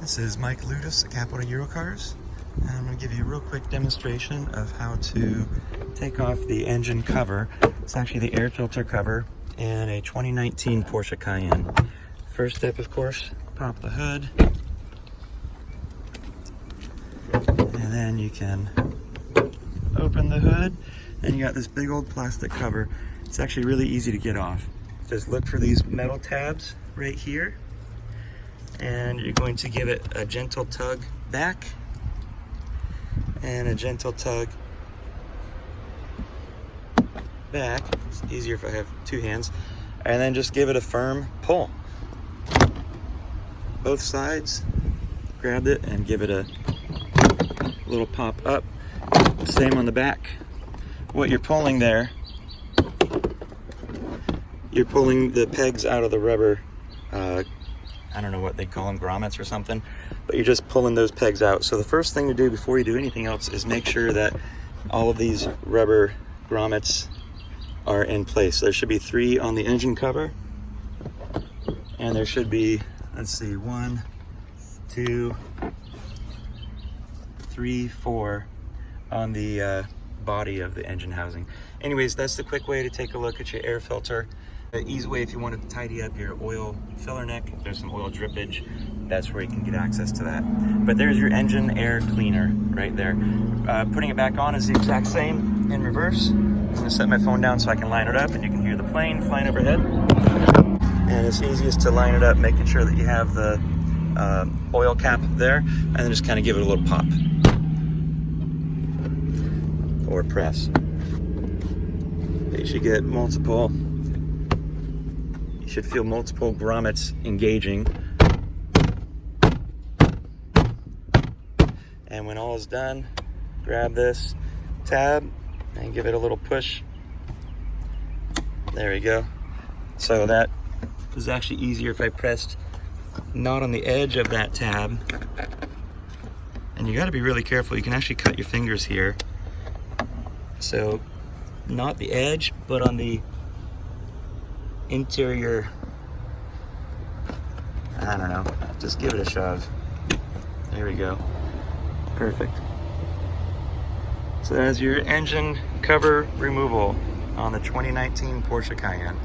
This is Mike Ludus at Capital Eurocars, and I'm going to give you a real quick demonstration of how to take off the engine cover. It's actually the air filter cover in a 2019 Porsche Cayenne. First step, of course, pop the hood, and then you can open the hood, and you got this big old plastic cover. It's actually really easy to get off. Just look for these metal tabs right here, and you're going to give it a gentle tug back and a gentle tug back. It's easier if I have two hands. And then just give it a firm pull. Both sides, grab it and give it a little pop up. Same on the back. What you're pulling there, you're pulling the pegs out of the rubber, I don't know what they call them, grommets or something, but you're just pulling those pegs out. So the first thing to do before you do anything else is make sure that all of these rubber grommets are in place. There should be 3 on the engine cover, and there should be, let's see, 1, 2, 3, 4 on the body of the engine housing. Anyways, that's the quick way to take a look at your air filter. The easy way, if you wanted to tidy up your oil filler neck, there's some oil drippage, that's where you can get access to that. But there's your engine air cleaner right there. Putting it back on is the exact same in reverse. I'm gonna set my phone down so I can line it up, and you can hear the plane flying overhead. And it's easiest to line it up, making sure that you have the oil cap there, and then just kind of give it a little pop or press. You should get multiple. You should feel multiple grommets engaging. And when all is done, grab this tab and give it a little push. There we go. So that is actually easier if I pressed not on the edge of that tab. And you got to be really careful. You can actually cut your fingers here. So not the edge, but on the interior, I don't know, just give it a shove. There we go. Perfect. So that's your engine cover removal on the 2019 Porsche Cayenne.